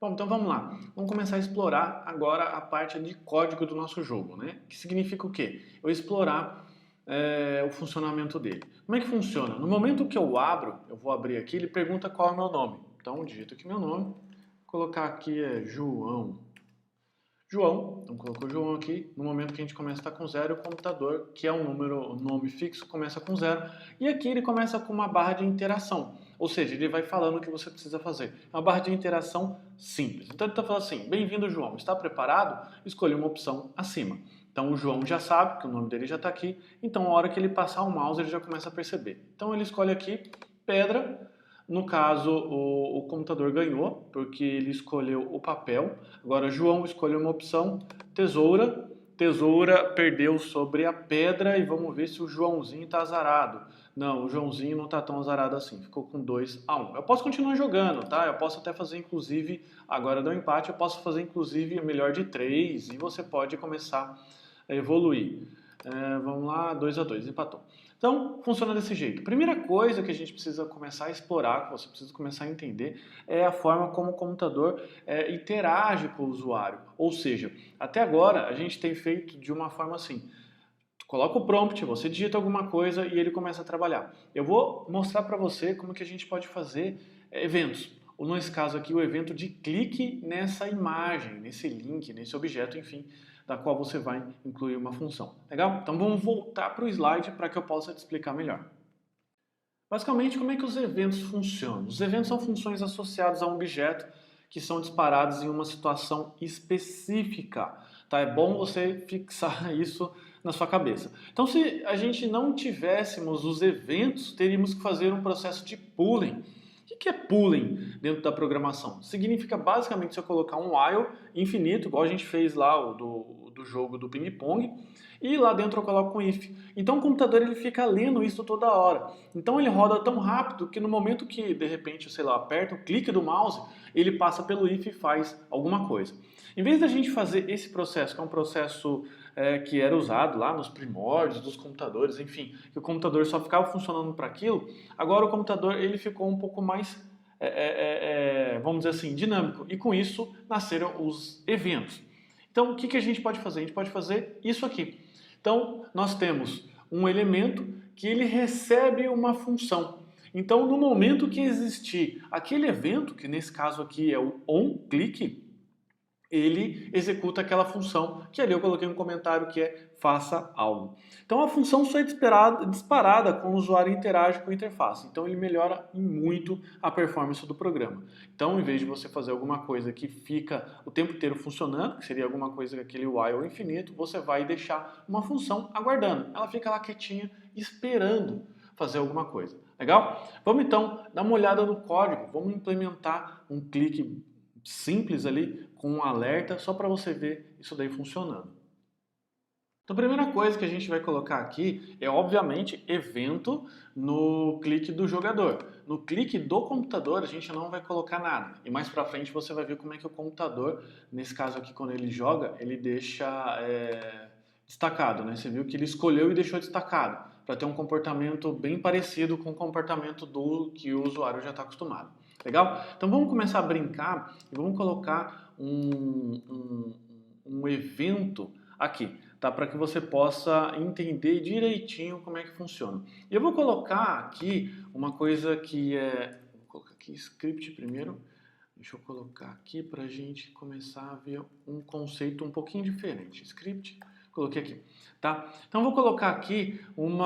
Bom, então vamos lá. Vamos começar a explorar agora a parte de código do nosso jogo, né? Que significa o quê? Eu explorar o funcionamento dele. Como é que funciona? No momento que eu abro, eu vou abrir aqui, ele pergunta qual é o meu nome. Então, eu digito aqui meu nome, vou colocar aqui João. João, então colocou João aqui, no momento que a gente começa a estar com zero, o computador, que é um número, um nome fixo, começa com zero, e aqui ele começa com uma barra de interação, ou seja, ele vai falando o que você precisa fazer. É uma barra de interação simples. Então ele está falando assim, bem-vindo João, está preparado? Escolha uma opção acima. Então o João já sabe que o nome dele já está aqui, então a hora que ele passar o mouse ele já começa a perceber. Então ele escolhe aqui, pedra. No caso, o computador ganhou, porque ele escolheu o papel. Agora, João escolheu uma opção, tesoura. Tesoura perdeu sobre a pedra e vamos ver se o Joãozinho está azarado. Não, o Joãozinho não está tão azarado assim, ficou com 2-1. Eu posso continuar jogando, tá? Eu posso até fazer, inclusive, agora deu empate, eu posso fazer, inclusive, melhor de 3 e você pode começar a evoluir. Vamos lá, 2-2, empatou. Então, funciona desse jeito. Primeira coisa que a gente precisa começar a explorar, que você precisa começar a entender, é a forma como o computador interage com o usuário. Ou seja, até agora a gente tem feito de uma forma assim, tu coloca o prompt, você digita alguma coisa e ele começa a trabalhar. Eu vou mostrar para você como que a gente pode fazer eventos. Ou nesse caso aqui, o evento de clique nessa imagem, nesse link, nesse objeto, enfim, da qual você vai incluir uma função. Legal? Então vamos voltar para o slide para que eu possa te explicar melhor. Basicamente, como é que os eventos funcionam? Os eventos são funções associadas a um objeto que são disparados em uma situação específica. Tá? É bom você fixar isso na sua cabeça. Então, se a gente não tivéssemos os eventos, teríamos que fazer um processo de pooling. O que é pooling dentro da programação? Significa basicamente se eu colocar um while infinito, igual a gente fez lá do jogo do ping-pong, e lá dentro eu coloco um if. Então o computador ele fica lendo isso toda hora. Então ele roda tão rápido que no momento que de repente, sei lá, aperta o clique do mouse, ele passa pelo if e faz alguma coisa. Em vez da gente fazer esse processo, que é um processo que era usado lá nos primórdios dos computadores, enfim, que o computador só ficava funcionando para aquilo, agora o computador ele ficou um pouco mais, vamos dizer assim, dinâmico. E com isso nasceram os eventos. Então o que a gente pode fazer? A gente pode fazer isso aqui. Então nós temos um elemento que ele recebe uma função. Então no momento que existir aquele evento, que nesse caso aqui é o onClick, ele executa aquela função que ali eu coloquei um comentário que é faça algo. Então a função só é disparada quando o usuário interage com a interface. Então ele melhora muito a performance do programa. Então, em vez de você fazer alguma coisa que fica o tempo inteiro funcionando, que seria alguma coisa aquele while infinito, você vai deixar uma função aguardando. Ela fica lá quietinha esperando fazer alguma coisa. Legal? Vamos então dar uma olhada no código. Vamos implementar um clique simples ali com um alerta só para você ver isso daí funcionando. Então, a primeira coisa que a gente vai colocar aqui é, obviamente, evento no clique do jogador. No clique do computador, a gente não vai colocar nada. E mais pra frente você vai ver como é que o computador, nesse caso aqui, quando ele joga, ele deixa destacado, né? Você viu que ele escolheu e deixou destacado, para ter um comportamento bem parecido com o comportamento do que o usuário já está acostumado. Legal? Então vamos começar a brincar e vamos colocar um evento aqui, tá? Para que você possa entender direitinho como é que funciona. E eu vou colocar aqui uma coisa que é... Vou colocar aqui script primeiro. Deixa eu colocar aqui para a gente começar a ver um conceito um pouquinho diferente. Script, coloquei aqui, tá? Então vou colocar aqui um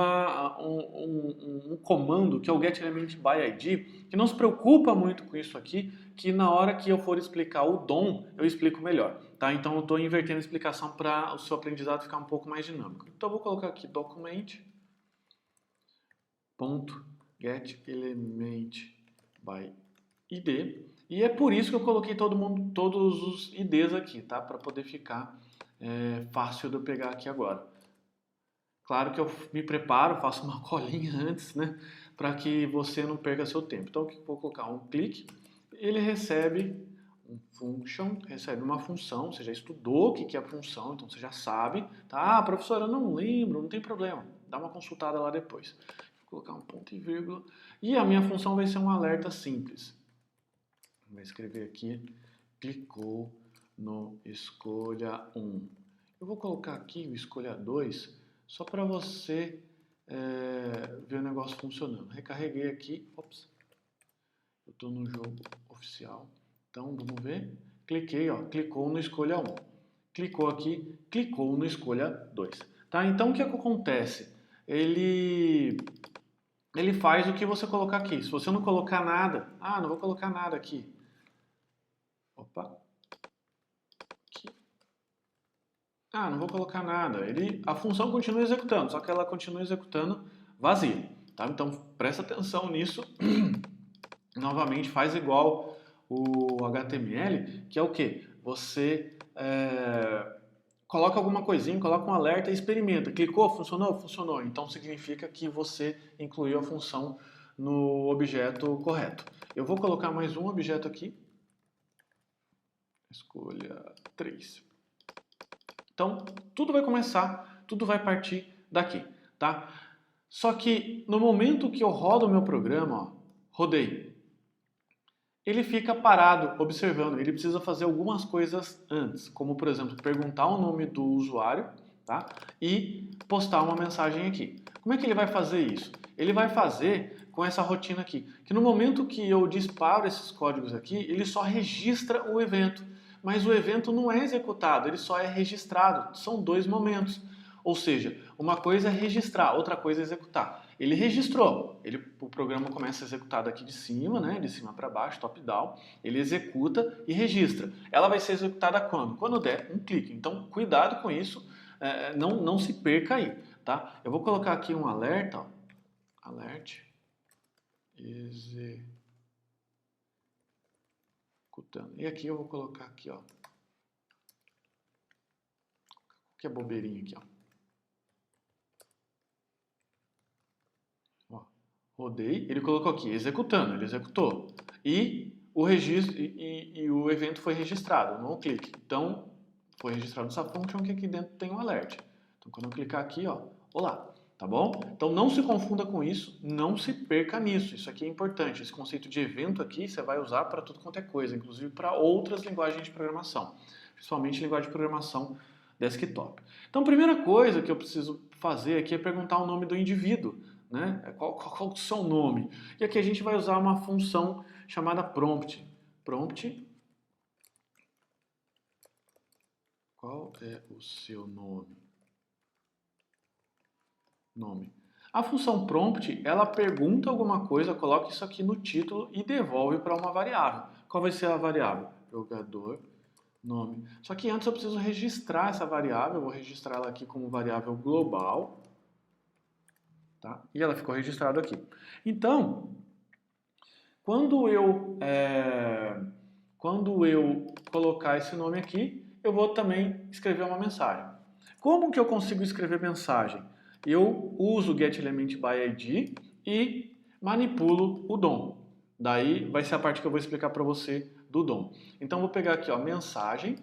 comando que é o getElementById, que não se preocupa muito com isso aqui, que na hora que eu for explicar o DOM, eu explico melhor, tá? Então eu estou invertendo a explicação para o seu aprendizado ficar um pouco mais dinâmico. Então eu vou colocar aqui document.getElementById. E é por isso que eu coloquei todos os IDs aqui, tá? Para poder ficar fácil de eu pegar aqui agora. Claro que eu me preparo, faço uma colinha antes, né? Para que você não perca seu tempo. Então, eu vou colocar um clique, ele recebe um function, recebe uma função, você já estudou o que é a função, então você já sabe. Tá? Ah, professor, eu não lembro, não tem problema. Dá uma consultada lá depois. Vou colocar um ponto e vírgula. E a minha função vai ser um alerta simples. Vou escrever aqui clicou no escolha 1. Eu vou colocar aqui o escolha 2 só para você ver o negócio funcionando. Recarreguei aqui, ops, eu estou no jogo oficial. Então vamos ver, cliquei, ó, clicou no escolha 1. Clicou aqui, clicou no escolha 2. Tá? Então o que acontece? Ele faz o que você colocar aqui. Se você não colocar nada, não vou colocar nada aqui. Opa. Aqui. Não vou colocar nada. A função continua executando, só que ela continua executando vazia. Tá? Então presta atenção nisso. Novamente, faz igual o HTML, que é o quê? Você coloca alguma coisinha, coloca um alerta e experimenta. Clicou, funcionou? Funcionou. Então significa que você incluiu a função no objeto correto. Eu vou colocar mais um objeto aqui. Escolha 3. Então, tudo vai começar, tudo vai partir daqui, tá? Só que no momento que eu rodo o meu programa, ó, rodei, ele fica parado, observando. Ele precisa fazer algumas coisas antes, como, por exemplo, perguntar o nome do usuário, tá? E postar uma mensagem aqui. Como é que ele vai fazer isso? Ele vai fazer com essa rotina aqui, que no momento que eu disparo esses códigos aqui, ele só registra o evento. Mas o evento não é executado, ele só é registrado. São dois momentos. Ou seja, uma coisa é registrar, outra coisa é executar. Ele registrou, o programa começa a executar daqui de cima, né, de cima para baixo, top-down, ele executa e registra. Ela vai ser executada quando? Quando der um clique. Então, cuidado com isso, não se perca aí, tá? Eu vou colocar aqui um alerta, ó, alert, executando. E aqui eu vou colocar aqui, ó, que é bobeirinha aqui, ó. Rodei, ele colocou aqui, executando, ele executou. E o registro e o evento foi registrado, não clique. Então, foi registrado nessa function que aqui dentro tem um alert. Então, quando eu clicar aqui, ó, olá, tá bom? Então, não se confunda com isso, não se perca nisso. Isso aqui é importante. Esse conceito de evento aqui, você vai usar para tudo quanto é coisa, inclusive para outras linguagens de programação, principalmente linguagem de programação desktop. Então, a primeira coisa que eu preciso fazer aqui é perguntar o nome do indivíduo. Né? Qual o seu nome? E aqui a gente vai usar uma função chamada prompt. Prompt. Qual é o seu nome? Nome. A função prompt, ela pergunta alguma coisa, coloca isso aqui no título e devolve para uma variável. Qual vai ser a variável? Jogador, nome. Só que antes eu preciso registrar essa variável, eu vou registrar ela aqui como variável global. Tá? E ela ficou registrada aqui. Então, quando eu colocar esse nome aqui, eu vou também escrever uma mensagem. Como que eu consigo escrever mensagem? Eu uso o getElementById e manipulo o DOM. Daí vai ser a parte que eu vou explicar para você do DOM. Então, vou pegar aqui, ó, mensagem.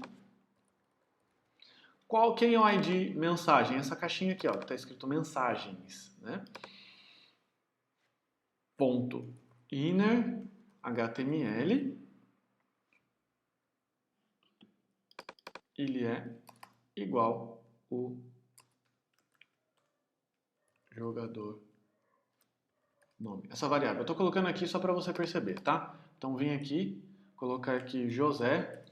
Quem é o ID mensagem? Essa caixinha aqui, ó, que está escrito mensagens, né? Ponto inner HTML, ele é igual o jogador nome. Essa variável eu estou colocando aqui só para você perceber, tá? Então vim aqui, colocar aqui José,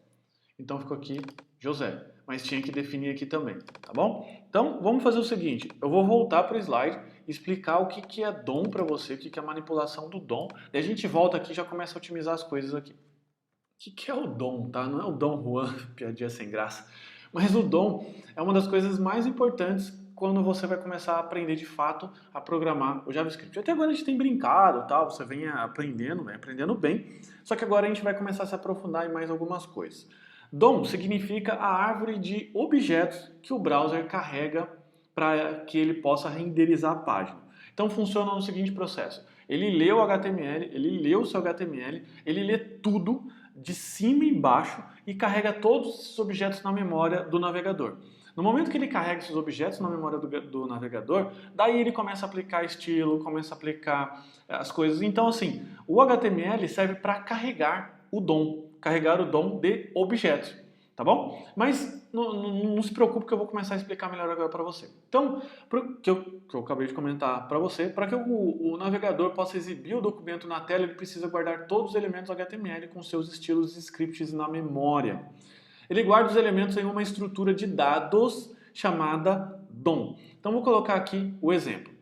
então ficou aqui José. Mas tinha que definir aqui também, tá bom? Então, vamos fazer o seguinte, eu vou voltar para o slide, explicar o que é DOM para você, o que é a manipulação do DOM, e a gente volta aqui e já começa a otimizar as coisas aqui. O que é o DOM, tá? Não é o Dom Juan, piadinha sem graça, mas o DOM é uma das coisas mais importantes quando você vai começar a aprender de fato a programar o JavaScript. Até agora a gente tem brincado, tal, você vem aprendendo bem, só que agora a gente vai começar a se aprofundar em mais algumas coisas. DOM significa a árvore de objetos que o browser carrega para que ele possa renderizar a página. Então funciona no seguinte processo. Ele lê o HTML, ele lê o seu HTML, ele lê tudo de cima e embaixo e carrega todos esses objetos na memória do navegador. No momento que ele carrega esses objetos na memória do navegador, daí ele começa a aplicar estilo, começa a aplicar as coisas. Então assim, o HTML serve para carregar o DOM. carregar o DOM de objetos, tá bom? Mas não se preocupe que eu vou começar a explicar melhor agora para você. Então, que eu acabei de comentar para você, para que o navegador possa exibir o documento na tela, ele precisa guardar todos os elementos HTML com seus estilos e scripts na memória. Ele guarda os elementos em uma estrutura de dados chamada DOM. Então, vou colocar aqui o exemplo.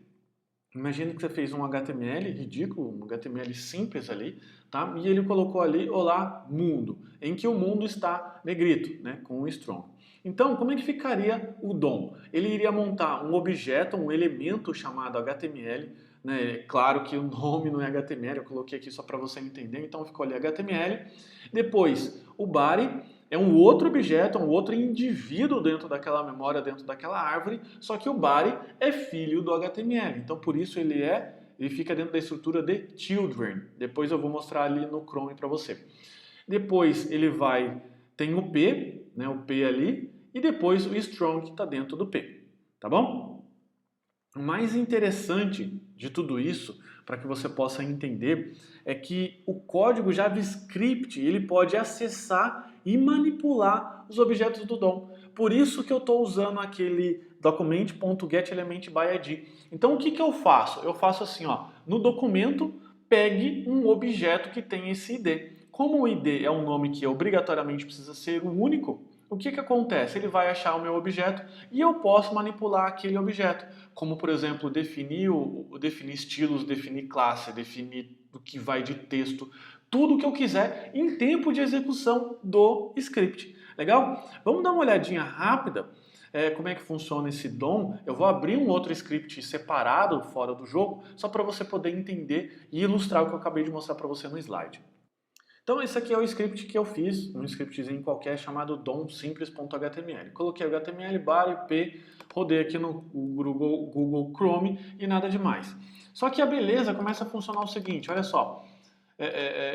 Imagina que você fez um HTML ridículo, um HTML simples ali, tá? E ele colocou ali, olá, mundo, em que o mundo está negrito, né? Com o strong. Então, como é que ficaria o DOM? Ele iria montar um objeto, um elemento chamado HTML, né? Claro que o nome não é HTML, eu coloquei aqui só para você entender, então ficou ali HTML. Depois, o body é um outro objeto, um outro indivíduo dentro daquela memória, dentro daquela árvore, só que o body é filho do HTML. Então, por isso ele fica dentro da estrutura de children. Depois eu vou mostrar ali no Chrome para você. Depois ele tem o P, né, o P ali, e depois o strong que está dentro do P, tá bom? O mais interessante de tudo isso, para que você possa entender, é que o código JavaScript ele pode acessar e manipular os objetos do DOM. Por isso que eu estou usando aquele document.getElementById. Então o que eu faço? Eu faço assim, ó, no documento, pegue um objeto que tem esse ID. Como o ID é um nome que obrigatoriamente precisa ser único, o que acontece? Ele vai achar o meu objeto e eu posso manipular aquele objeto. Como, por exemplo, definir estilos, definir classe, definir o que vai de texto, tudo o que eu quiser em tempo de execução do script. Legal? Vamos dar uma olhadinha rápida como é que funciona esse DOM. Eu vou abrir um outro script separado fora do jogo, só para você poder entender e ilustrar o que eu acabei de mostrar para você no slide. Então esse aqui é o script que eu fiz, um scriptzinho qualquer chamado domsimples.html. Coloquei o HTML, body, P, rodei aqui no Google Chrome e nada demais. Só que a beleza começa a funcionar o seguinte, olha só.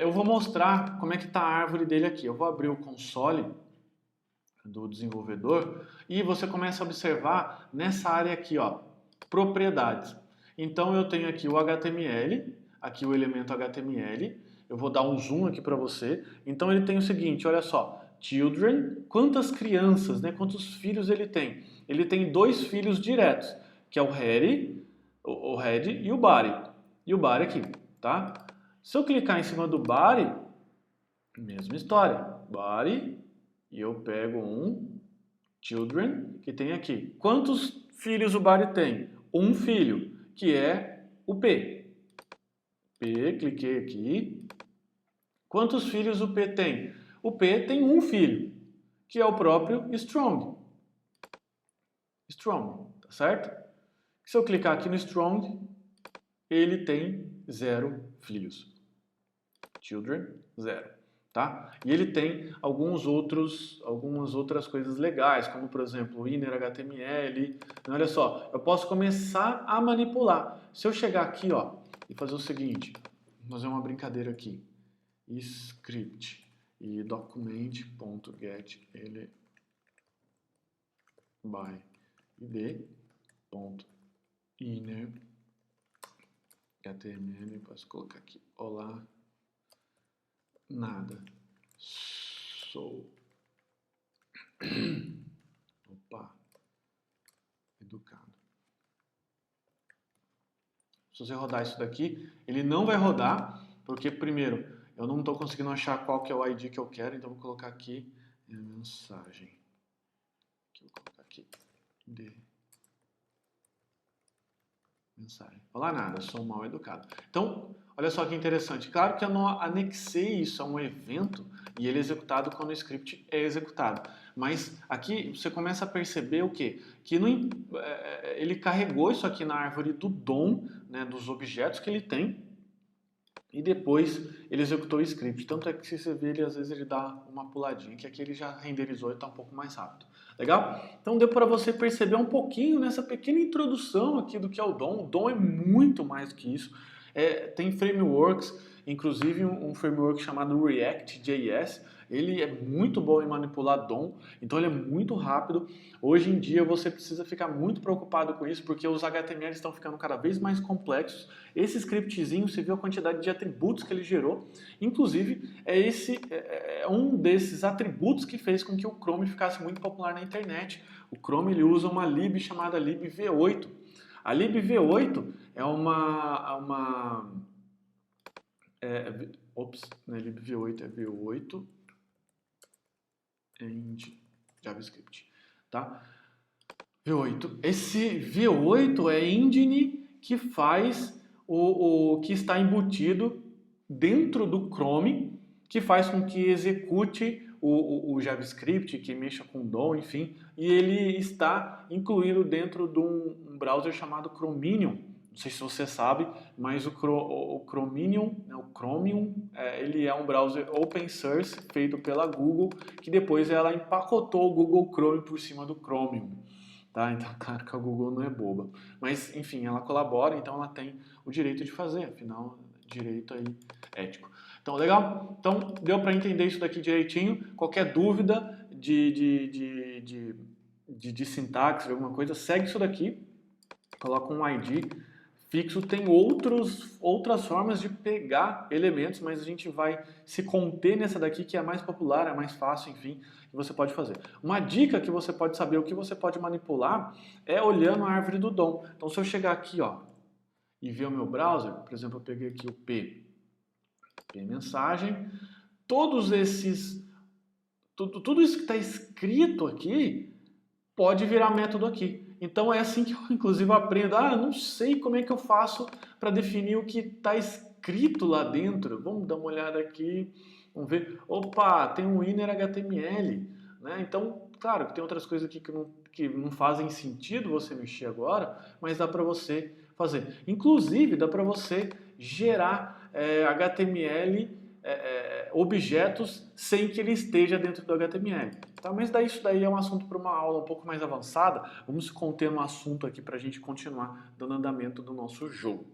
Eu vou mostrar como é que está a árvore dele aqui. Eu vou abrir o console do desenvolvedor e você começa a observar nessa área aqui, ó, propriedades. Então eu tenho aqui o HTML, aqui o elemento HTML. Eu vou dar um zoom aqui para você. Então ele tem o seguinte, olha só, children, quantas crianças, né? Quantos filhos ele tem? Ele tem 2 filhos diretos, que é o head e o body. E o body aqui, tá? Se eu clicar em cima do body, mesma história. Body, e eu pego um children, que tem aqui. Quantos filhos o body tem? Um filho, que é o P. P, cliquei aqui. Quantos filhos o P tem? O P tem um filho, que é o próprio strong. Strong, tá certo? Se eu clicar aqui no strong, ele tem 0 filhos. Children, 0. Tá? E ele tem algumas outras coisas legais, como por exemplo o inner HTML. Olha só, eu posso começar a manipular. Se eu chegar aqui, ó, e fazer o seguinte, vou fazer uma brincadeira aqui. Script e document.getElementById.inner HTML, posso colocar aqui, olá, nada, sou, opa, educado. Se você rodar isso daqui, ele não vai rodar, porque primeiro, eu não estou conseguindo achar qual que é o ID que eu quero, então vou colocar aqui mensagem. Vou colocar aqui mensagem. Olá nada, sou mal educado. Então, olha só que interessante. Claro que eu não anexei isso a um evento e ele é executado quando o script é executado. Mas aqui você começa a perceber o quê? Que ele carregou isso aqui na árvore do DOM, né, dos objetos que ele tem, e depois ele executou o script. Tanto é que se você vê ele, às vezes ele dá uma puladinha, que aqui ele já renderizou e está um pouco mais rápido. Legal? Então deu para você perceber um pouquinho nessa pequena introdução aqui do que é o DOM. O DOM é muito mais do que isso. Tem frameworks, inclusive um framework chamado React.js, Ele é muito bom em manipular DOM, então ele é muito rápido. Hoje em dia você precisa ficar muito preocupado com isso, porque os HTML estão ficando cada vez mais complexos. Esse scriptzinho, você viu a quantidade de atributos que ele gerou. Inclusive, é um desses atributos que fez com que o Chrome ficasse muito popular na internet. O Chrome ele usa uma lib chamada libv8. A libv8 é não é libv8, é v8 end JavaScript, tá? V8. Esse V8 é engine que faz o que está embutido dentro do Chrome, que faz com que execute o JavaScript, que mexa com DOM, enfim, e ele está incluído dentro de um browser chamado Chromium. Não sei se você sabe, mas o Chromium, ele é um browser open source feito pela Google, que depois ela empacotou o Google Chrome por cima do Chromium. Tá? Então, claro que a Google não é boba. Mas, enfim, ela colabora, então ela tem o direito de fazer, afinal, direito aí ético. Então, legal? Então, deu para entender isso daqui direitinho. Qualquer dúvida de sintaxe, de alguma coisa, segue isso daqui, coloca um ID fixo. Tem outras formas de pegar elementos, mas a gente vai se conter nessa daqui, que é a mais popular, é a mais fácil, enfim, que você pode fazer. Uma dica que você pode saber o que você pode manipular é olhando a árvore do DOM. Então, se eu chegar aqui, ó, e ver o meu browser, por exemplo, eu peguei aqui o P mensagem, tudo isso que está escrito aqui pode virar método aqui. Então é assim que eu, inclusive, aprendo. Não sei como é que eu faço para definir o que está escrito lá dentro. Vamos dar uma olhada aqui. Vamos ver. Opa, tem um inner HTML. Né? Então, claro que tem outras coisas aqui que não fazem sentido você mexer agora, mas dá para você fazer. Inclusive, dá para você gerar HTML objetos sem que ele esteja dentro do HTML. Tá? Mas isso daí é um assunto para uma aula um pouco mais avançada. Vamos se conter no assunto aqui para a gente continuar dando andamento do nosso jogo.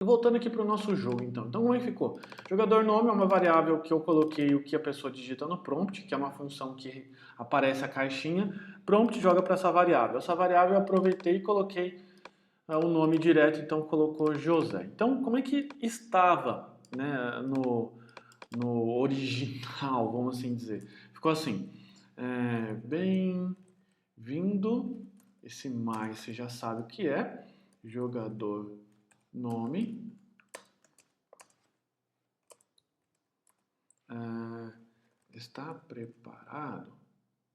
Voltando aqui para o nosso jogo, então. Então, como é que ficou? Jogador nome é uma variável que eu coloquei o que a pessoa digita no prompt, que é uma função que aparece a caixinha. Prompt joga para essa variável. Essa variável eu aproveitei e coloquei o nome direto, então colocou José. Então, como é que estava, né, no original, vamos assim dizer? Ficou assim, bem-vindo, esse mais você já sabe o que é, jogador nome, está preparado?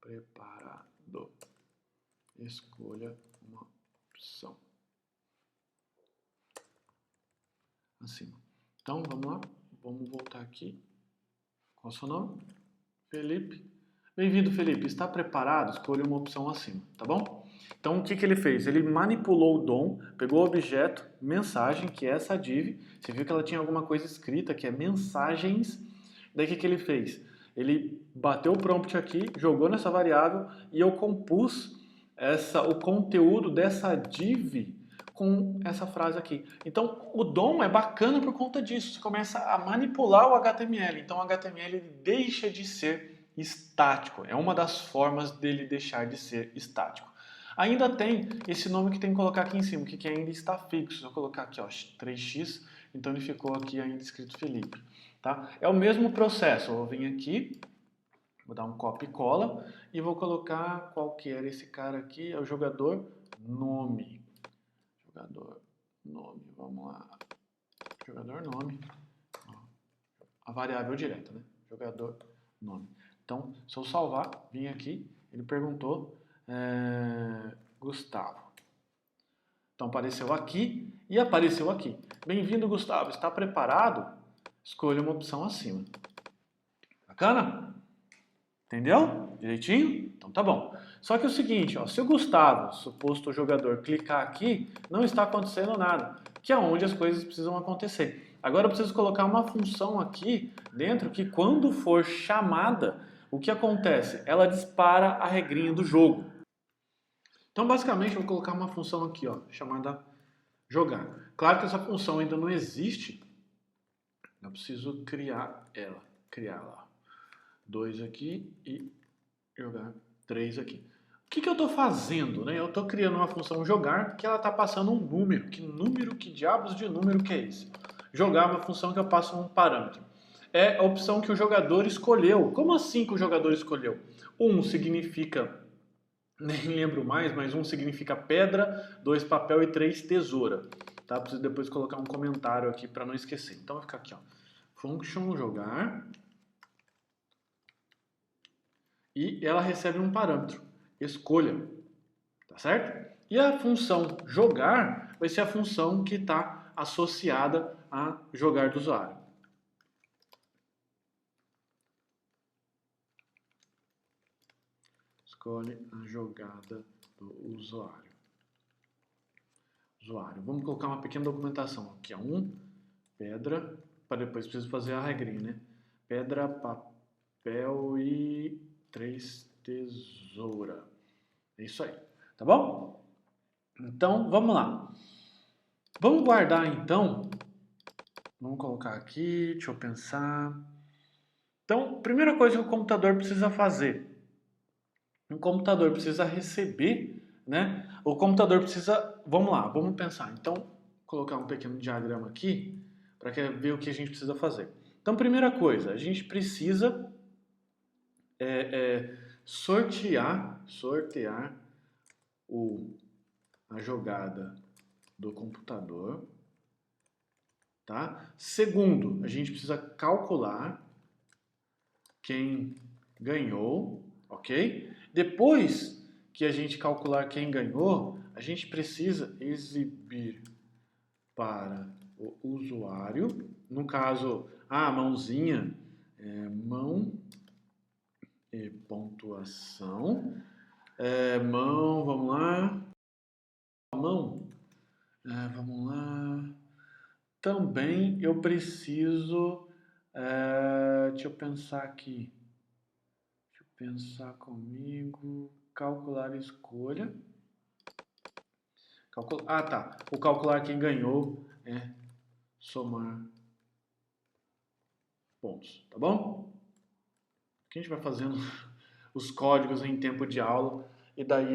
Preparado. Escolha uma opção. Acima. Então, vamos lá. Vamos voltar aqui. Qual é o seu nome? Felipe. Bem-vindo, Felipe. Está preparado? Escolha uma opção acima, tá bom? Então, o que ele fez? Ele manipulou o DOM, pegou o objeto mensagem, que é essa div. Você viu que ela tinha alguma coisa escrita, que é mensagens. Daí, o que ele fez? Ele bateu o prompt aqui, jogou nessa variável e eu compus o conteúdo dessa div com essa frase aqui. Então, o DOM é bacana por conta disso. Você começa a manipular o HTML. Então, o HTML ele deixa de ser estático. É uma das formas dele deixar de ser estático. Ainda tem esse nome que tem que colocar aqui em cima, que ainda está fixo. Se eu colocar aqui, ó, 3x, então ele ficou aqui ainda escrito Felipe. Tá? É o mesmo processo. Eu vou vir aqui, vou dar um copy e cola e vou colocar qual que era esse cara aqui, é o jogador nome. Jogador nome, vamos lá. Jogador nome. A variável direta, né? Jogador nome. Então, se eu salvar, vim aqui, ele perguntou Gustavo. Então apareceu aqui e apareceu aqui. Bem-vindo, Gustavo. Está preparado? Escolha uma opção acima. Bacana? Entendeu? Direitinho? Então tá bom. Só que é o seguinte, ó, se o Gustavo, suposto jogador, clicar aqui, não está acontecendo nada, que é onde as coisas precisam acontecer. Agora eu preciso colocar uma função aqui dentro que quando for chamada, o que acontece? Ela dispara a regrinha do jogo. Então basicamente eu vou colocar uma função aqui, ó, chamada jogar. Claro que essa função ainda não existe, eu preciso criar ela, 2 aqui e jogar 3 aqui. O que eu estou fazendo? Né? Eu estou criando uma função jogar que ela está passando um número. Que diabos de número que é esse? Jogar é uma função que eu passo um parâmetro. É a opção que o jogador escolheu. Como assim que o jogador escolheu? 1 significa, nem lembro mais, mas 1 significa pedra, 2 papel e 3 tesoura. Tá? Preciso depois colocar um comentário aqui para não esquecer. Então vai ficar aqui, ó. Function jogar. E ela recebe um parâmetro, escolha, tá certo? E a função jogar vai ser a função que está associada a jogar do usuário. Escolhe a jogada do usuário. Vamos colocar uma pequena documentação. Aqui é pedra, para depois preciso fazer a regrinha, né? Pedra, papel e 3 tesoura. É isso aí, tá bom? Então, vamos lá. Vamos guardar, então. Vamos colocar aqui, deixa eu pensar. Então, primeira coisa que o computador precisa fazer. O computador precisa receber, né? O computador precisa... Vamos lá, vamos pensar. Então, vou colocar um pequeno diagrama aqui para ver o que a gente precisa fazer. Então, primeira coisa, a gente precisa sortear a jogada do computador, tá? Segundo, a gente precisa calcular quem ganhou, ok? Depois que a gente calcular quem ganhou, a gente precisa exibir para o usuário, no caso, a mãozinha, mão e pontuação, mão, vamos lá, mão, vamos lá, também eu preciso, deixa eu pensar aqui, pensar comigo, calcular escolha, tá, o calcular quem ganhou é somar pontos, tá bom? Aqui a gente vai fazendo os códigos em tempo de aula e daí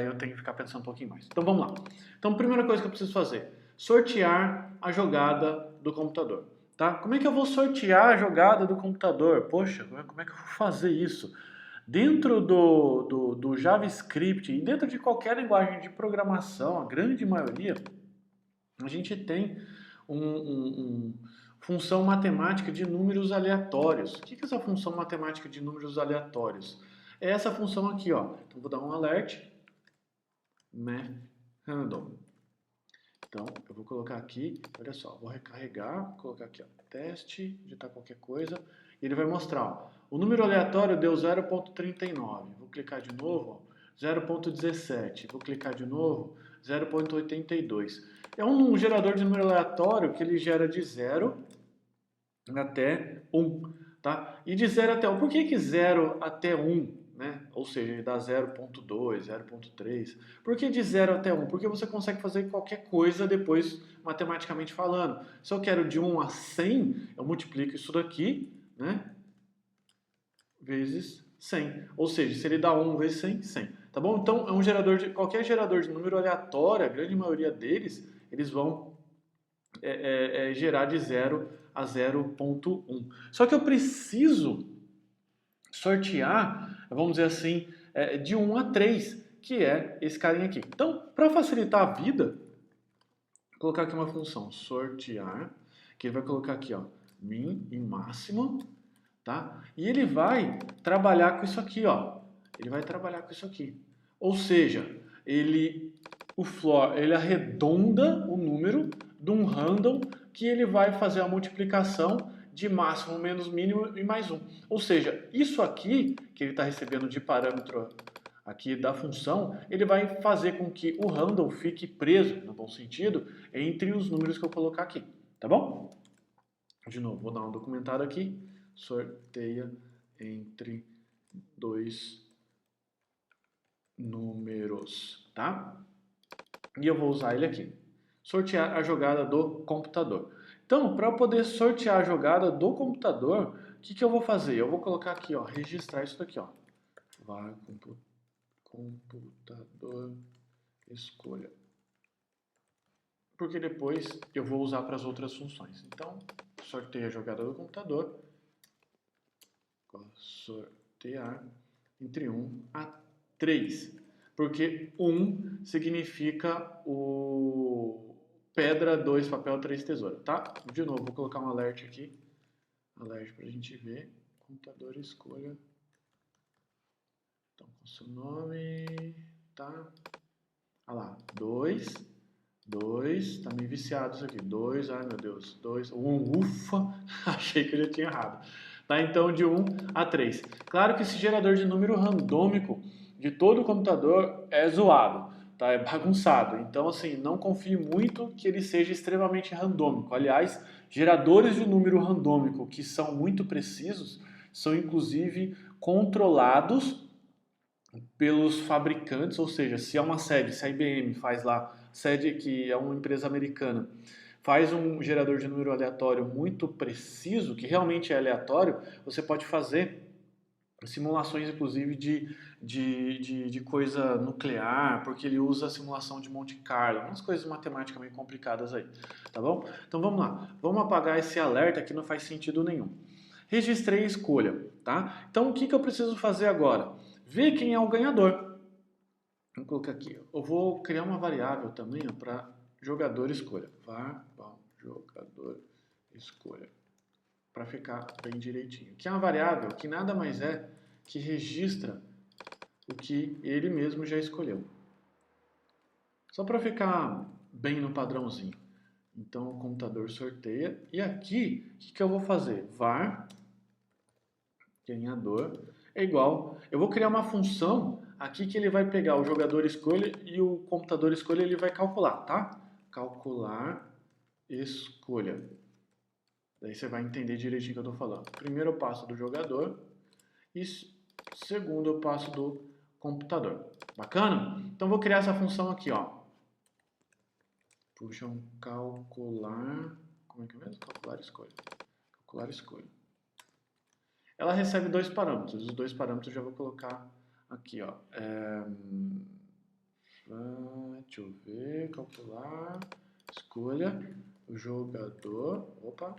eu tenho que ficar pensando um pouquinho mais. Então vamos lá. Então, primeira coisa que eu preciso fazer, sortear a jogada do computador. Tá? Como é que eu vou sortear a jogada do computador? Poxa, como é que eu vou fazer isso? Dentro do JavaScript e dentro de qualquer linguagem de programação, a grande maioria, a gente tem uma função matemática de números aleatórios. O que é essa função matemática de números aleatórios? É essa função aqui, ó. Então, vou dar um alert, mathRandom. Então, eu vou colocar aqui, olha só, vou recarregar, vou colocar aqui, ó, teste, digitar qualquer coisa, e ele vai mostrar, ó, o número aleatório deu 0.39, vou clicar de novo, 0.17, vou clicar de novo, 0.82. É um gerador de número aleatório que ele gera de 0 até 1, tá? E de 0 até 1, por que 0 até 1? Né? Ou seja, ele dá 0.2, 0.3. Por que de 0 até 1? Porque você consegue fazer qualquer coisa depois, matematicamente falando. Se eu quero de 1 a 100, eu multiplico isso daqui, né? Vezes 100. Ou seja, se ele dá 1 vezes 100, 100. Tá bom? Então, é um gerador qualquer gerador de número aleatório, a grande maioria deles, eles vão gerar de 0 a 0.1. Só que eu preciso sortear, vamos dizer assim, de 1 a 3, que é esse carinha aqui. Então, para facilitar a vida, vou colocar aqui uma função, sortear, que ele vai colocar aqui, ó, min e máximo, tá? E ele vai trabalhar com isso aqui, ó. Ele vai trabalhar com isso aqui. Ou seja, o floor, ele arredonda o número de um random que ele vai fazer a multiplicação de máximo menos mínimo e mais 1. Ou seja, isso aqui que ele está recebendo de parâmetro aqui da função, ele vai fazer com que o random fique preso, no bom sentido, entre os números que eu colocar aqui. Tá bom? De novo, vou dar um documentário aqui. Sorteia entre 2 números, tá? E eu vou usar ele aqui. Sortear a jogada do computador. Então, para poder sortear a jogada do computador, o que eu vou fazer? Eu vou colocar aqui, ó, registrar isso daqui, ó. var computador escolha. Porque depois eu vou usar para as outras funções. Então, sorteia a jogada do computador. Sortear entre 1 a 3. Porque 1 significa o pedra, 2 papel, 3 tesoura, tá? De novo, vou colocar um alert aqui. Alert para a gente ver. Computador escolha. Então, com seu nome, tá? Olha lá, 2, tá meio viciado isso aqui. 2, ai meu Deus, 2, 1, ufa, achei que eu já tinha errado. Tá, então de 1 a 3. Claro que esse gerador de número randômico de todo o computador é zoado, tá? É bagunçado. Então, assim, não confie muito que ele seja extremamente randômico. Aliás, geradores de número randômico que são muito precisos são inclusive controlados pelos fabricantes, ou seja, se é uma sede, se a IBM faz lá, sede que é uma empresa americana, faz um gerador de número aleatório muito preciso, que realmente é aleatório, você pode fazer simulações, inclusive, de coisa nuclear, porque ele usa a simulação de Monte Carlo, umas coisas matemáticas meio complicadas aí, tá bom? Então vamos lá, vamos apagar esse alerta que não faz sentido nenhum. Registrei a escolha, tá? Então o que eu preciso fazer agora? Ver quem é o ganhador. Vou colocar aqui, eu vou criar uma variável também para jogador escolha. var jogador escolha. Para ficar bem direitinho. Que é uma variável que nada mais é que registra o que ele mesmo já escolheu. Só para ficar bem no padrãozinho. Então o computador sorteia. E aqui, o que eu vou fazer? Var ganhador é igual. Eu vou criar uma função aqui que ele vai pegar o jogador escolha e o computador escolha ele vai calcular, tá? Calcular escolha. Daí você vai entender direitinho o que eu estou falando. Primeiro eu passo do jogador e segundo eu passo do computador. Bacana? Então vou criar essa função aqui, ó. Puxa um calcular. Como é que é mesmo? Calcular escolha. Calcular escolha. Ela recebe dois parâmetros. Os dois parâmetros eu já vou colocar aqui, ó. Deixa eu ver. Calcular escolha. O jogador. Opa.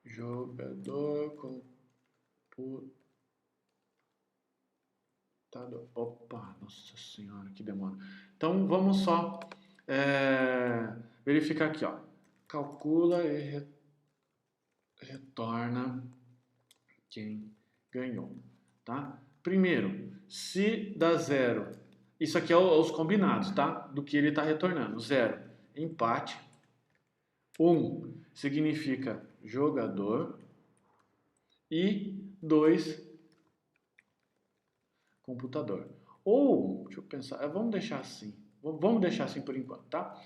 Jogador computador. Opa, nossa senhora, que demora. Então vamos só verificar aqui, ó. Calcula e retorna quem ganhou, tá? Primeiro, se dá zero, isso aqui é os combinados, tá? Do que ele está retornando. 0, empate. 1 significa jogador. E 2, computador. Ou, deixa eu pensar, vamos deixar assim. Vamos deixar assim por enquanto, tá?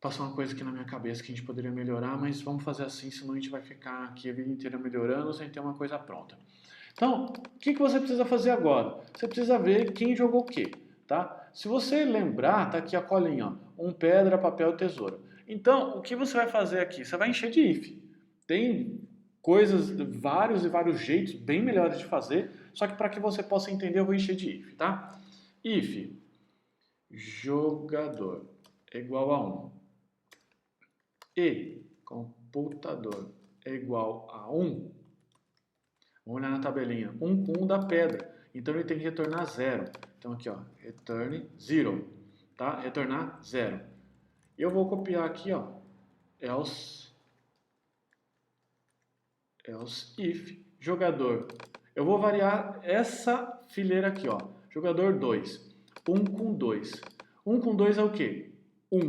Passou uma coisa aqui na minha cabeça que a gente poderia melhorar, mas vamos fazer assim, senão a gente vai ficar aqui a vida inteira melhorando sem ter uma coisa pronta. Então, o que você precisa fazer agora? Você precisa ver quem jogou o quê, tá? Se você lembrar, tá aqui a colinha, ó, pedra, papel, tesoura. Então, o que você vai fazer aqui? Você vai encher de if. Tem coisas, vários e vários jeitos bem melhores de fazer, só que para que você possa entender, eu vou encher de if, tá? If jogador é igual a 1 e computador é igual a 1, vamos olhar na tabelinha, 1 com 1 dá pedra, então ele tem que retornar 0. Então aqui, ó, return 0, tá? Retornar 0. Eu vou copiar aqui, ó, else if jogador. Eu vou variar essa fileira aqui, ó. Jogador 2. 1 com 2. 1 com 2 é o quê? 1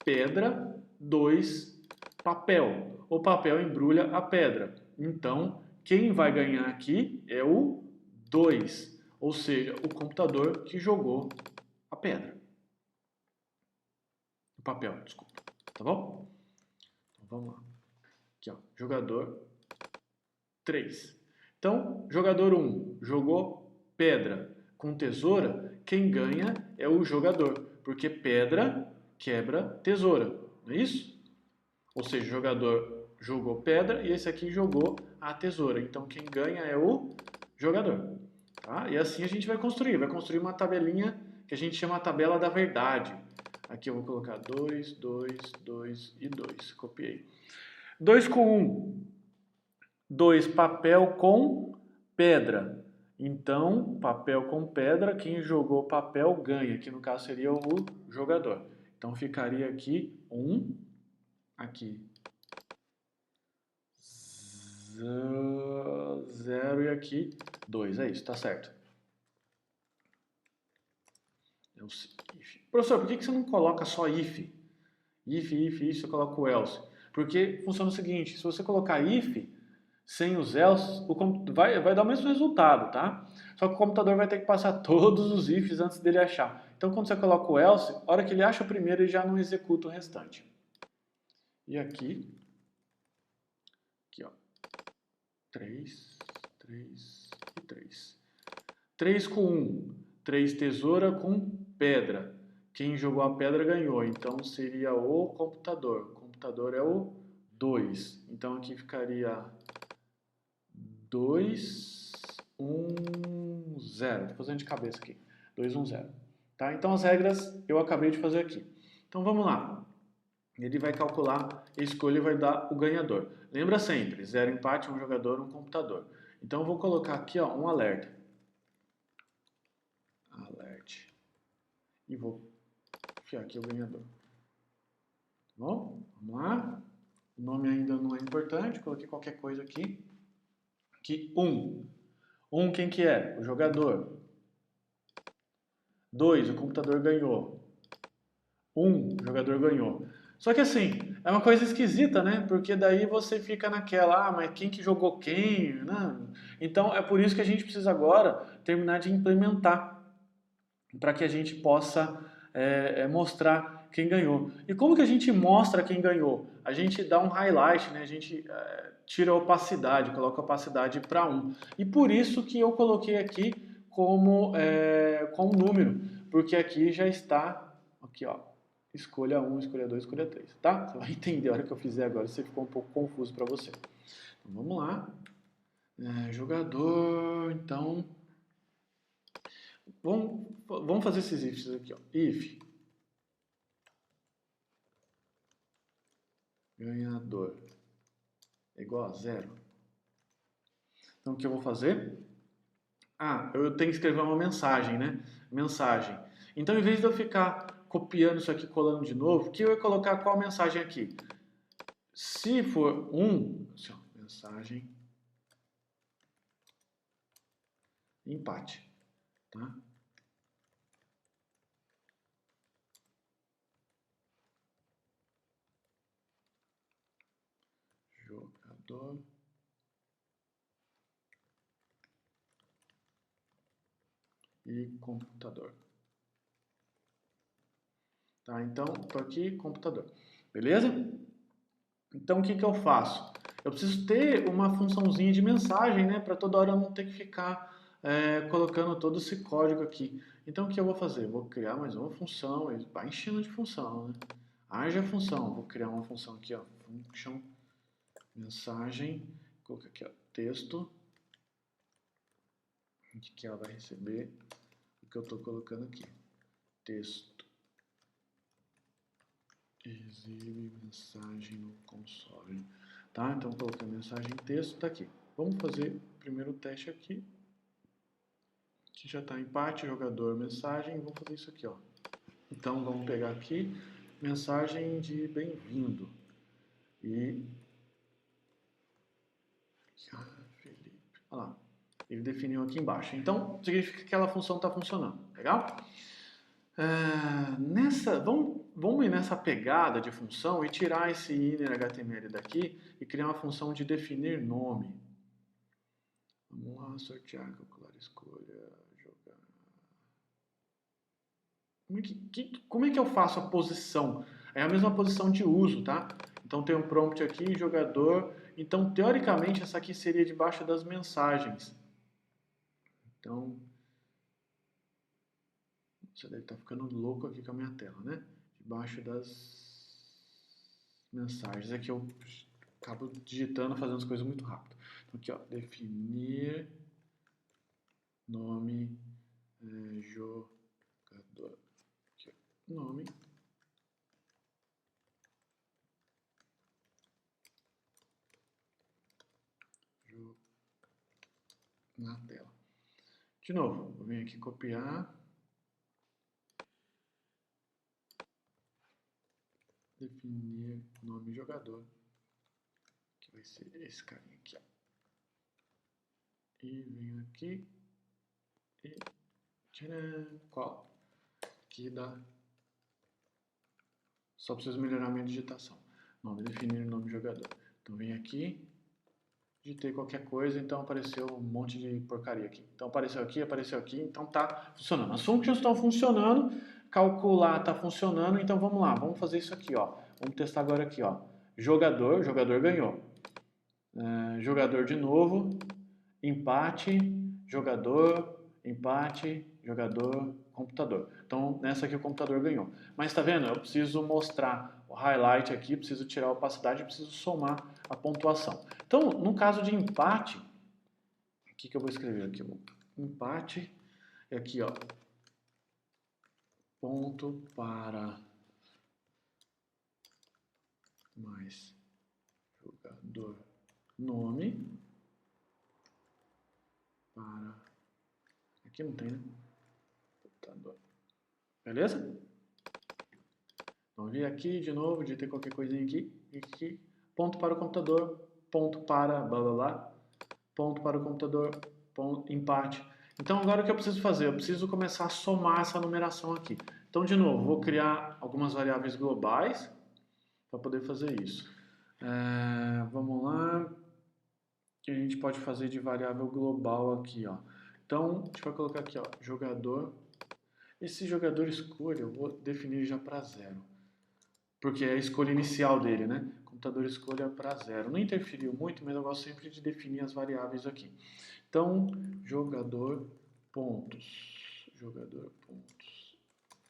pedra, 2 papel. O papel embrulha a pedra. Então, quem vai ganhar aqui é o 2. Ou seja, o computador que jogou a pedra. O papel, desculpa. Tá bom? Então, vamos lá. Aqui, ó, jogador 3. Então, jogador 1 jogou pedra com tesoura, quem ganha é o jogador, porque pedra quebra tesoura, não é isso? Ou seja, o jogador jogou pedra e esse aqui jogou a tesoura. Então quem ganha é o jogador. Tá? E assim a gente vai construir uma tabelinha que a gente chama a tabela da verdade. Aqui eu vou colocar 2, 2, 2 e 2. Copiei. 2 com 1. 2 papel com pedra. Então, papel com pedra, quem jogou papel ganha, que no caso seria o jogador. Então ficaria aqui 1, aqui 0 e aqui 2. É isso, tá certo. Professor, por que você não coloca só if? If, você coloca o else. Porque funciona o seguinte, se você colocar if sem os else, vai dar o mesmo resultado, tá? Só que o computador vai ter que passar todos os ifs antes dele achar. Então quando você coloca o else, a hora que ele acha o primeiro, ele já não executa o restante. E aqui, ó, 3, 3 e 3. 3 com 1, 3 tesoura com pedra. Quem jogou a pedra ganhou, então seria o computador. O computador é o 2. Então aqui ficaria 2, 1, 0. Estou fazendo de cabeça aqui. 2, 1, 0. Tá? Então as regras eu acabei de fazer aqui. Então vamos lá. Ele vai calcular a escolha e vai dar o ganhador. Lembra sempre, 0 empate, um jogador, um computador. Então eu vou colocar aqui ó, um alerta. Alert. E vou enfiar aqui o ganhador. Tá bom? Vamos lá. O nome ainda não é importante, coloquei qualquer coisa aqui. Aqui, 1. 1 quem que é? O jogador. 2, o computador ganhou. 1, o jogador ganhou. Só que assim, é uma coisa esquisita, né? Porque daí você fica naquela, mas quem que jogou quem? Né? Então é por isso que a gente precisa agora terminar de implementar para que a gente possa mostrar quem ganhou. E como que a gente mostra quem ganhou? A gente dá um highlight, né? A gente tira a opacidade, coloca a opacidade para 1. E por isso que eu coloquei aqui como número, porque aqui já está, aqui ó, escolha 1, escolha 2, escolha 3, tá? Você vai entender a hora que eu fizer agora, se ficou um pouco confuso para você. Então, vamos lá. Jogador, então... Vamos fazer esses ifs aqui, ó. If ganhador é igual a 0. Então o que eu vou fazer? Eu tenho que escrever uma mensagem, né? Mensagem. Então em vez de eu ficar copiando isso aqui, colando de novo, que eu ia colocar qual mensagem aqui? Se for 1, assim, ó, mensagem empate, tá? Jogador e computador. Tá? Então, tô aqui, computador. Beleza? Então, o que eu faço? Eu preciso ter uma funçãozinha de mensagem, né? Para toda hora eu não ter que ficar colocando todo esse código aqui. Então, o que eu vou fazer? Vou criar mais uma função, ele vai enchendo de função, né? Haja função. Vou criar uma função aqui, ó. Function, mensagem, vou colocar aqui, ó, texto, de que ela vai receber o que eu estou colocando aqui. Texto. Exibe mensagem no console. Tá? Então, coloquei a mensagem em texto, tá aqui. Vamos fazer o primeiro teste aqui. Que já está empate, jogador, mensagem. Vamos fazer isso aqui, ó. Então, vamos pegar aqui, mensagem de bem-vindo. E... Felipe. Olha lá. Ele definiu aqui embaixo. Então, significa que aquela função está funcionando. Legal? Vamos ir nessa pegada de função e tirar esse inner HTML daqui e criar uma função de definir nome. Vamos lá, sortear, calcular, escolha, jogar. Como é que eu faço a posição? É a mesma posição de uso, tá? Então tem um prompt aqui, jogador. Então, teoricamente, essa aqui seria debaixo das mensagens. Então, você deve estar ficando louco aqui com a minha tela, né? Debaixo das mensagens. Aqui eu acabo digitando, fazendo as coisas muito rápido. Então aqui, ó, definir nome jogador. Aqui, ó, nome. Na tela. De novo, vou vir aqui copiar. Definir nome jogador. Que vai ser esse carinha aqui, ó. E venho aqui e tcharam, cola. Aqui dá. Só preciso melhorar minha digitação. Nome, definir nome jogador. Então venho aqui, digitei qualquer coisa, então apareceu um monte de porcaria aqui. Então apareceu aqui, então tá funcionando. As functions estão funcionando, calcular tá funcionando, então vamos lá, vamos fazer isso aqui, ó. Vamos testar agora aqui, ó. Jogador ganhou. Jogador de novo, empate, jogador, computador. Então, nessa aqui o computador ganhou. Mas tá vendo? Eu preciso mostrar o highlight aqui, preciso tirar a opacidade, preciso somar a pontuação. Então, no caso de empate, o que eu vou escrever aqui? Empate, e aqui, ó, ponto para mais jogador nome para... Aqui não tem, né? Computador. Beleza? Então, vim aqui de novo, digitei qualquer coisinha aqui, ponto para o computador, ponto para blá blá blá, ponto para o computador, ponto, empate. Então, agora o que eu preciso fazer? Eu preciso começar a somar essa numeração aqui. Então, de novo, vou criar algumas variáveis globais para poder fazer isso. Vamos lá. O que a gente pode fazer de variável global aqui, ó? Então, a gente vai colocar aqui, ó, jogador. Esse jogador escolha, eu vou definir já para 0. Porque é a escolha inicial dele, né? Computador escolha para 0. Não interferiu muito, mas eu gosto sempre de definir as variáveis aqui. Então, jogador pontos. Jogador pontos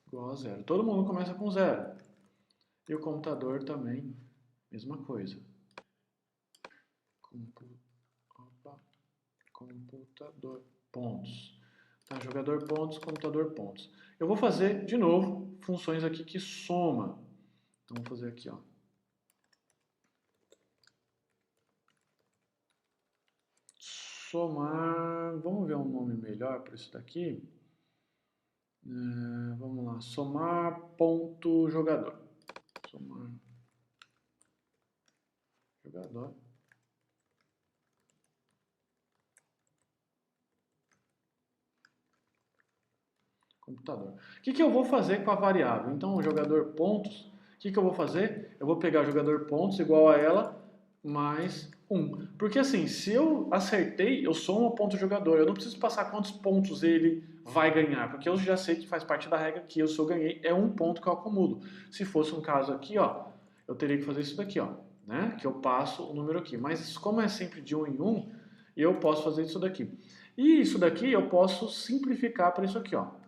igual a 0. Todo mundo começa com 0. E o computador também, mesma coisa. Computador pontos. Tá, jogador pontos, computador pontos. Eu vou fazer, de novo, funções aqui que soma. Então, vou fazer aqui, ó. Somar, vamos ver um nome melhor para isso daqui. Vamos lá, somar ponto jogador. Somar jogador. Computador. O que eu vou fazer com a variável? Então, o jogador pontos, o que eu vou fazer? Eu vou pegar o jogador pontos igual a ela mais 1. Porque assim, se eu acertei, eu somo o ponto jogador. Eu não preciso passar quantos pontos ele vai ganhar, porque eu já sei que faz parte da regra que se eu ganhei, é 1 ponto que eu acumulo. Se fosse um caso aqui, ó, eu teria que fazer isso daqui, ó, né? Que eu passo o número aqui. Mas como é sempre de 1 em 1, eu posso fazer isso daqui. E isso daqui eu posso simplificar para isso aqui, ó.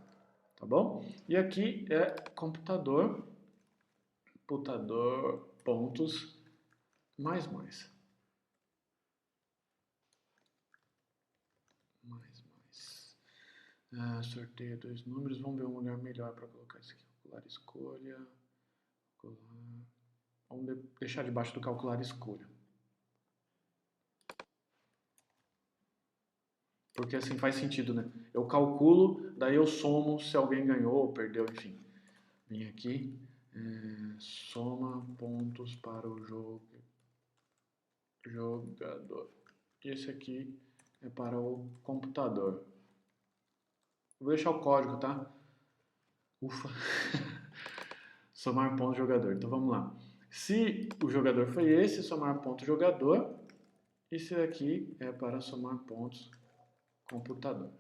Tá bom? E aqui é computador pontos mais. Sorteio 2 números, vamos ver um lugar melhor para colocar isso aqui. Calcular escolha. Vamos deixar debaixo do calcular escolha. Porque assim faz sentido, né? Eu calculo, daí eu somo se alguém ganhou ou perdeu, enfim. Vem aqui, soma pontos para o jogador. E esse aqui é para o computador. Vou deixar o código, tá? Ufa! Somar ponto jogador. Então vamos lá. Se o jogador foi esse, somar ponto jogador. Esse aqui é para somar pontos computador.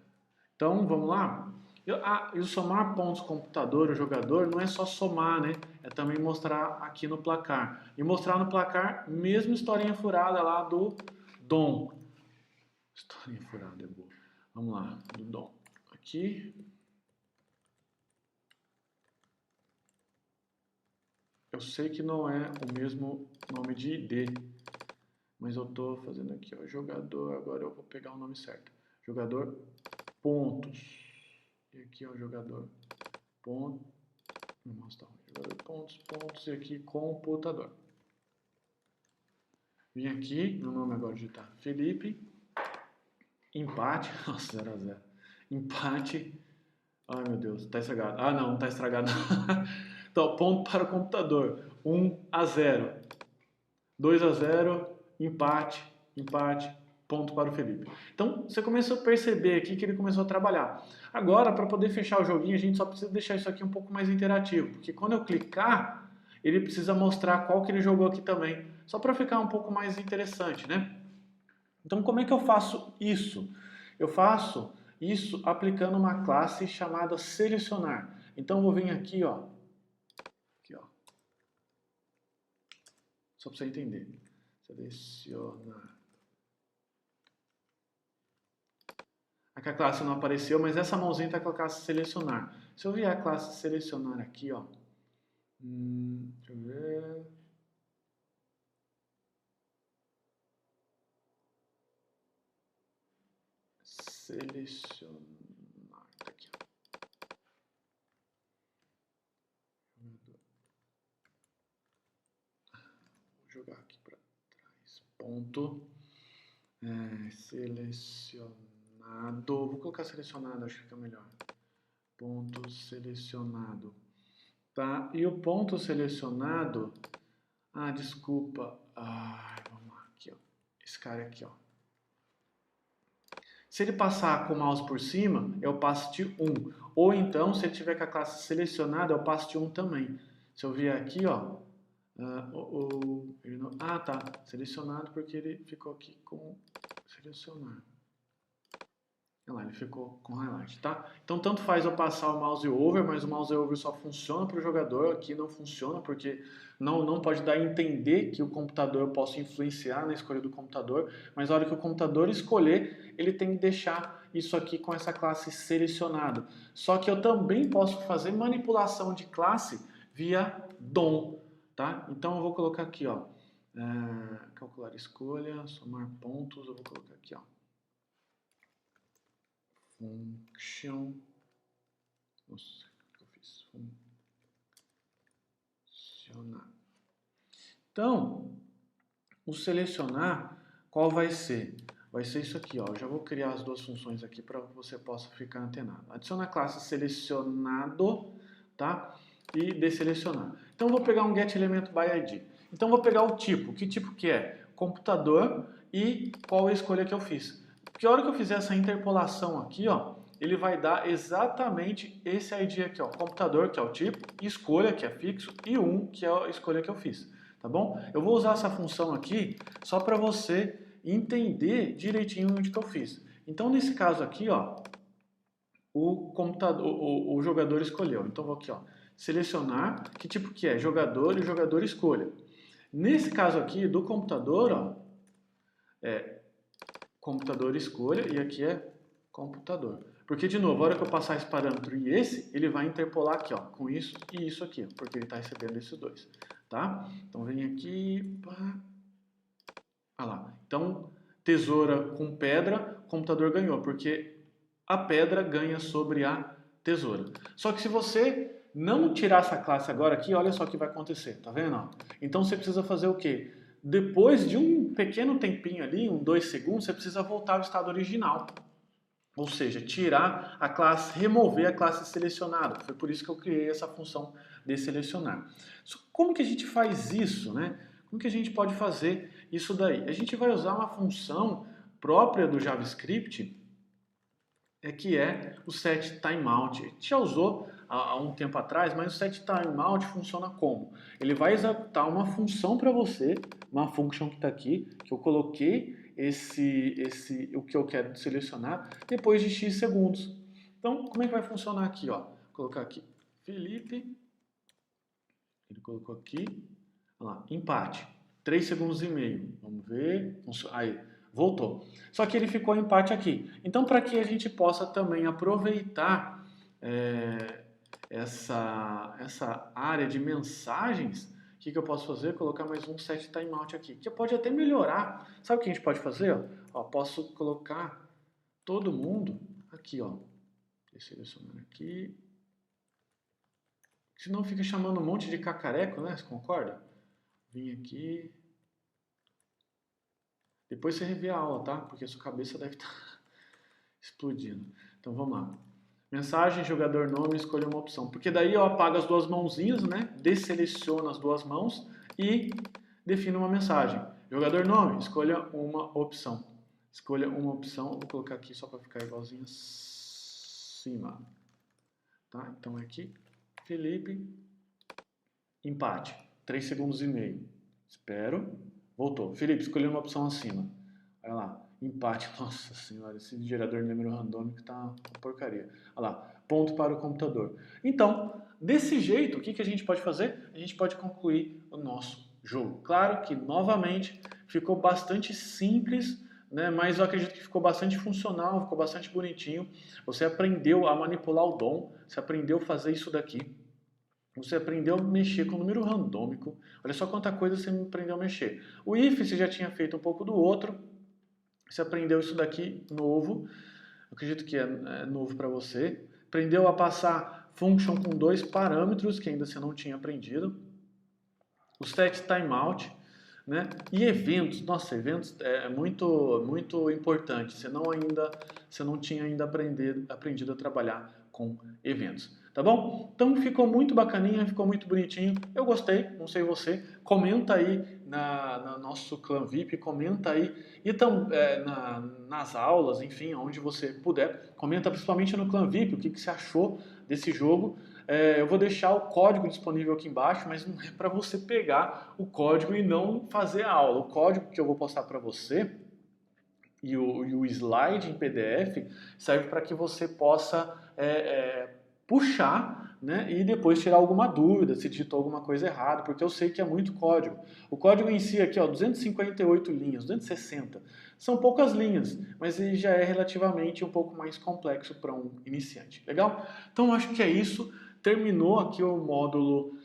Então vamos lá. E o somar pontos computador, o jogador, não é só somar, né? É também mostrar aqui no placar. E mostrar no placar, mesmo historinha furada lá do Dom. Historinha furada é boa. Vamos lá, do Dom. Aqui. Eu sei que não é o mesmo nome de ID, Mas eu estou fazendo aqui, ó, jogador, agora eu vou pegar o nome certo. Jogador pontos. E aqui é o jogador pontos. Jogador pontos e aqui computador. Vim aqui, meu nome agora digitar Felipe. Empate, nossa, 0 a 0. Empate. Ai meu Deus, tá estragado. Ah não, não tá estragado. Então, ponto para o computador. 1 a 0. 2 a 0, empate, empate, ponto para o Felipe. Então, você começou a perceber aqui que ele começou a trabalhar. Agora, para poder fechar o joguinho, a gente só precisa deixar isso aqui um pouco mais interativo, porque quando eu clicar, ele precisa mostrar qual que ele jogou aqui também, só para ficar um pouco mais interessante, né? Então, como é que eu faço isso? Eu faço isso aplicando uma classe chamada selecionar. Então, eu vou vir aqui, ó. Aqui, ó. Só para você entender. Selecionar. Aqui a classe não apareceu, mas essa mãozinha está com a classe selecionar. Se eu vier a classe selecionar aqui, ó. Deixa eu ver. Selecionar. Tá aqui, ó. Vou jogar aqui para trás. Ponto. Selecionado. Vou colocar selecionado, acho que fica melhor. Ponto selecionado. Tá? E o ponto selecionado. Ah, desculpa. Vamos lá. Aqui, ó. Esse cara aqui, ó. Se ele passar com o mouse por cima, eu passo de 1. Ou então, se ele tiver com a classe selecionada, eu passo de 1 também. Se eu vier aqui, ó. Tá. Selecionado porque ele ficou aqui com selecionar. Olha lá, ele ficou com highlight, tá? Então, tanto faz eu passar o mouse over, mas o mouse over só funciona para o jogador. Aqui não funciona porque não pode dar a entender que o computador eu posso influenciar na escolha do computador, mas na hora que o computador escolher, ele tem que deixar isso aqui com essa classe selecionado. Só que eu também posso fazer manipulação de classe via DOM, tá? Então eu vou colocar aqui, ó, calcular escolha, somar pontos, eu vou colocar aqui, ó. Function. Nossa, o que eu fiz? Funcionar. Então, o selecionar, qual vai ser? Vai ser isso aqui, ó. Eu já vou criar as duas funções aqui para que você possa ficar antenado. Adiciona a classe selecionado, tá? E desselecionar. Então, eu vou pegar um getElementById. Então, eu vou pegar o tipo. Que tipo que é? Computador e qual a escolha que eu fiz. Porque a hora que eu fizer essa interpolação aqui, ó, ele vai dar exatamente esse ID aqui, ó. Computador, que é o tipo, escolha, que é fixo, e 1, que é a escolha que eu fiz. Tá bom? Eu vou usar essa função aqui só para você entender direitinho onde que eu fiz. Então, nesse caso aqui, ó, o computador, o jogador escolheu. Então, vou aqui, ó, selecionar, que tipo que é? Jogador e jogador escolha. Nesse caso aqui, do computador, ó, computador escolha, e aqui é computador. Porque, de novo, a hora que eu passar esse parâmetro e esse, ele vai interpolar aqui, ó, com isso e isso aqui, ó, porque ele está recebendo esses dois, tá? Então, vem aqui, pá. Olha lá. Então, tesoura com pedra, computador ganhou, porque a pedra ganha sobre a tesoura. Só que se você não tirar essa classe agora aqui, olha só o que vai acontecer, tá vendo? Então, você precisa fazer o quê? Depois de um pequeno tempinho ali, 2 segundos, você precisa voltar ao estado original. Ou seja, tirar a classe, remover a classe selecionada. Foi por isso que eu criei essa função de selecionar. Como que a gente faz isso, né? Como que a gente pode fazer isso daí? A gente vai usar uma função própria do JavaScript, que é o setTimeout. A gente já usou há um tempo atrás, mas o setTimeout funciona como? Ele vai executar uma função para você, uma function que está aqui, que eu coloquei o que eu quero selecionar, depois de X segundos. Então, como é que vai funcionar aqui? Ó? Vou colocar aqui Felipe, ele colocou aqui, olha lá, empate, 3 segundos e meio. Vamos ver, aí, voltou. Só que ele ficou empate aqui. Então, para que a gente possa também aproveitar essa área de mensagens, o que eu posso fazer? Colocar mais um set timeout aqui, que pode até melhorar. Sabe o que a gente pode fazer? Ó, posso colocar todo mundo aqui, ó. Deixa eu selecionar aqui. Senão fica chamando um monte de cacareco, né? Você concorda? Vim aqui. Depois você revê a aula, tá? Porque a sua cabeça deve estar explodindo. Então vamos lá. Mensagem, jogador nome, escolha uma opção. Porque daí eu apago as duas mãozinhas, né? Desseleciono as duas mãos e defino uma mensagem. Jogador nome, escolha uma opção. Escolha uma opção. Vou colocar aqui só para ficar igualzinho acima. Tá? Então é aqui. Felipe. Empate. 3 segundos e meio. Espero. Voltou. Felipe, escolheu uma opção acima. Olha lá. Empate. Nossa senhora, esse gerador de número randômico tá uma porcaria. Olha lá. Ponto para o computador. Então, desse jeito, o que a gente pode fazer? A gente pode concluir o nosso jogo. Claro que, novamente, ficou bastante simples, né? Mas eu acredito que ficou bastante funcional, ficou bastante bonitinho. Você aprendeu a manipular o DOM, você aprendeu a fazer isso daqui. Você aprendeu a mexer com o número randômico. Olha só quanta coisa você aprendeu a mexer. O if você já tinha feito um pouco do outro. Você aprendeu isso daqui novo. Eu acredito que é novo para você. Aprendeu a passar function com 2 parâmetros que ainda você não tinha aprendido. O set timeout, né? E eventos. Nossa, eventos é muito importante. Você não tinha ainda aprendido a trabalhar com eventos. Tá bom? Então ficou muito bacaninha, ficou muito bonitinho. Eu gostei, não sei você. Comenta aí na nosso clã VIP, comenta aí e nas aulas, enfim, onde você puder. Comenta principalmente no clã VIP o que você achou desse jogo. Eu vou deixar o código disponível aqui embaixo, mas não é para você pegar o código e não fazer a aula. O código que eu vou postar para você e o slide em PDF serve para que você possa puxar, né, e depois tirar alguma dúvida, se digitou alguma coisa errada, porque eu sei que é muito código. O código em si aqui, ó, 258 linhas, 260. São poucas linhas, mas ele já é relativamente um pouco mais complexo para um iniciante. Legal? Então acho que é isso. Terminou aqui o módulo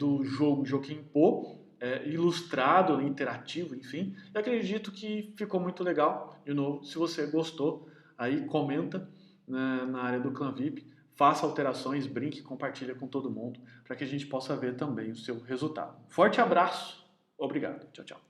do jogo Jokenpô, ilustrado, interativo, enfim. Eu acredito que ficou muito legal. De novo, se você gostou, aí comenta na área do Clã VIP, faça alterações, brinque, compartilha com todo mundo, para que a gente possa ver também o seu resultado. Forte abraço, obrigado, tchau, tchau.